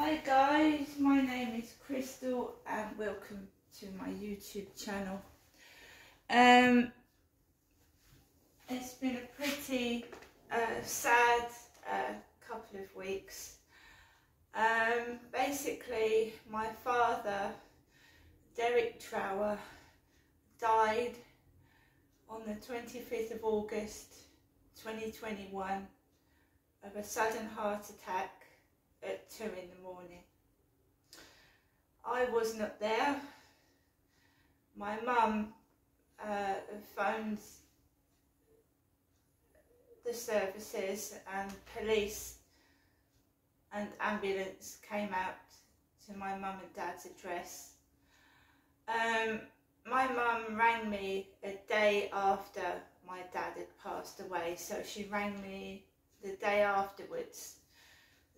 Hi guys, my name is Crystal and welcome to my YouTube channel. It's been a pretty sad couple of weeks. Basically, my father, Derek Trower, died on the 25th of August 2021 of a sudden heart attack at 2 in the morning. I was not there. My mum phoned the services and police and ambulance came out to my mum and dad's address. My mum rang me a day after my dad had passed away, so she rang me the day afterwards.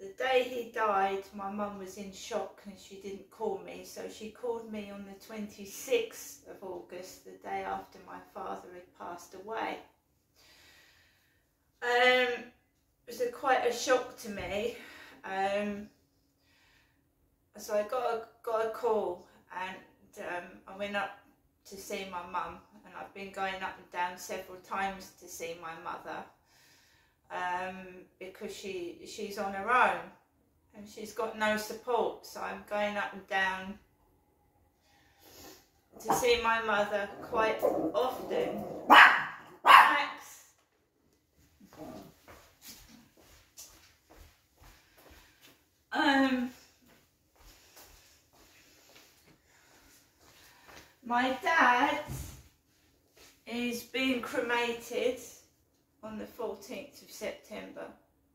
The day he died, my mum was in shock and she didn't call me, so she called me on the 26th of August, the day after my father had passed away. It was quite a shock to me. So I got a call and I went up to see my mum, and I've been going up and down several times to see my mother. Because she's on her own and she's got no support, so I'm going up and down to see my mother quite often. Max. My dad is being cremated on the 14th of September.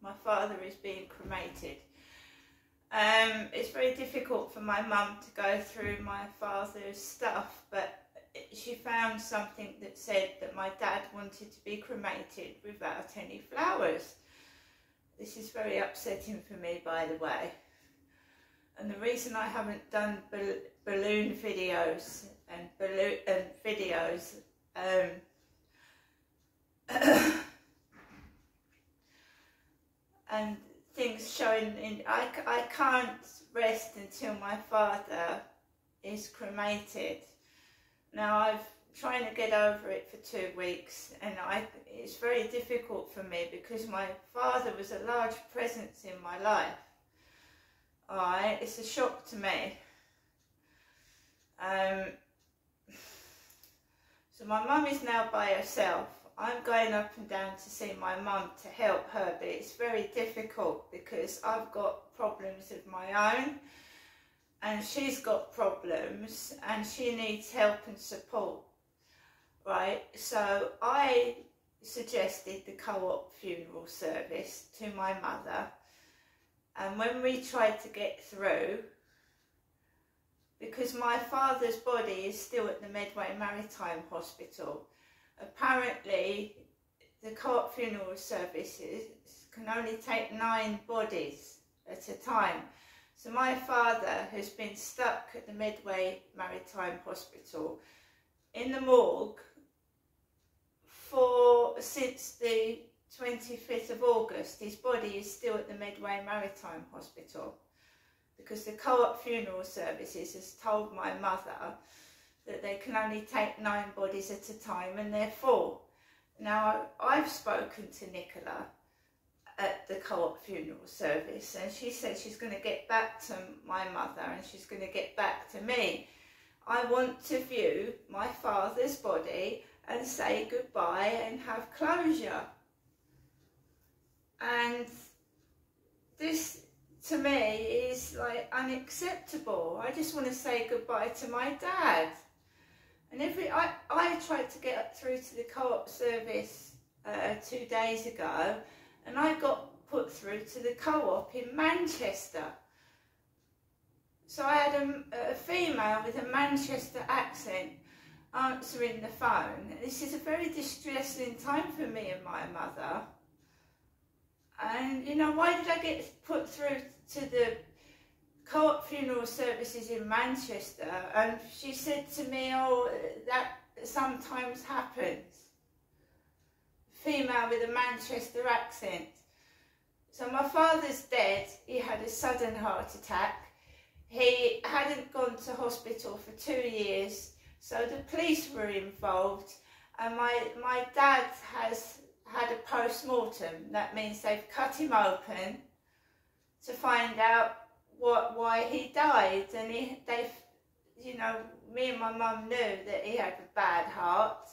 My father is being cremated. It's very difficult for my mum to go through my father's stuff, but she found something that said that my dad wanted to be cremated without any flowers. This is very upsetting for me, by the way. And the reason I haven't done balloon videos and videos and things showing in, I can't rest until my father is cremated. Now I've trying to get over it for 2 weeks, and it's very difficult for me because my father was a large presence in my life. Alright, it's a shock to me. So my mum is now by herself. I'm going up and down to see my mum to help her, but it's very difficult because I've got problems of my own and she's got problems and she needs help and support, right? So I suggested the co-op funeral service to my mother, and when we tried to get through, because my father's body is still at the Medway Maritime Hospital, apparently the co-op funeral services can only take 9 bodies at a time. So my father has been stuck at the Medway Maritime Hospital in the morgue since the 25th of August. His body is still at the Medway Maritime Hospital because the co-op funeral services has told my mother that they can only take 9 bodies at a time, and they're full. Now, I've spoken to Nicola at the co-op funeral service, and she said she's going to get back to my mother and she's going to get back to me. I want to view my father's body and say goodbye and have closure. And this, to me, is like unacceptable. I just want to say goodbye to my dad. And I tried to get through to the co-op service 2 days ago, and I got put through to the co-op in Manchester. So I had a female with a Manchester accent answering the phone. This is a very distressing time for me and my mother. And you know, why did I get put through to the co-op funeral services in Manchester? And she said to me, oh, that sometimes happens. Female with a Manchester accent. So my father's dead. He had a sudden heart attack. He hadn't gone to hospital for 2 years, so the police were involved, and my dad has had a post-mortem. That means they've cut him open to find out why he died, and they, you know, me and my mum knew that he had a bad heart,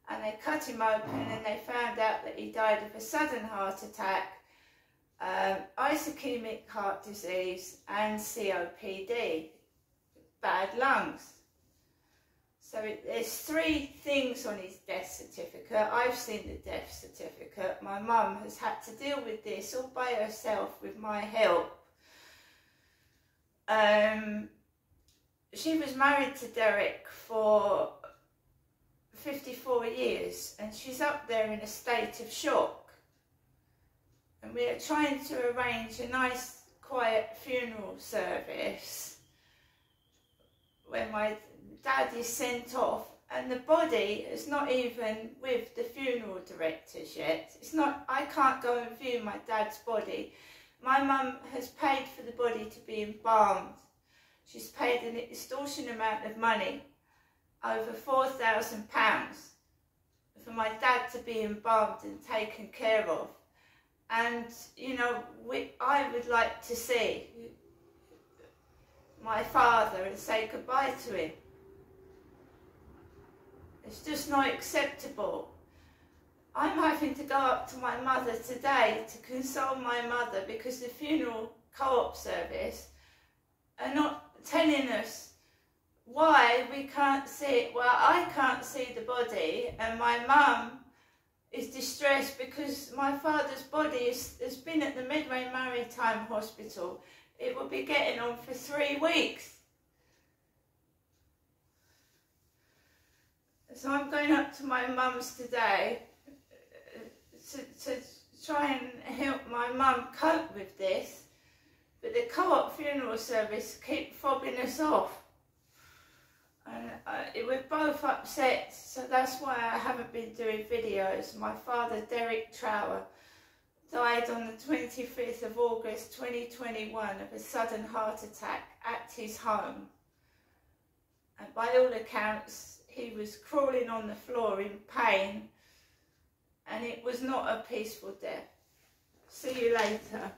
and they cut him open and they found out that he died of a sudden heart attack, ischemic heart disease and COPD, bad lungs. So there's 3 things on his death certificate. I've seen the death certificate. My mum has had to deal with this all by herself with my help. She was married to Derek for 54 years, and she's up there in a state of shock. And we are trying to arrange a nice, quiet funeral service when my dad is sent off, and the body is not even with the funeral directors yet. It's not, I can't go and view my dad's body. My mum has paid for the body to be embalmed. She's paid an extortionate amount of money, over £4,000, for my dad to be embalmed and taken care of. And, you know, I would like to see my father and say goodbye to him. It's just not acceptable. I'm having to go up to my mother today to console my mother because the funeral co-op service are not telling us why we can't see, well, I can't see the body, and my mum is distressed because my father's body has been at the Midway Maritime Hospital. It will be getting on for 3 weeks. So I'm going up to my mum's today to try and help my mum cope with this, but the co-op funeral service keep fobbing us off, and we're both upset, so that's why I haven't been doing videos. My father, Derek Trower, died on the 25th of August 2021 of a sudden heart attack at his home, and by all accounts he was crawling on the floor in pain, and it was not a peaceful death. See you later.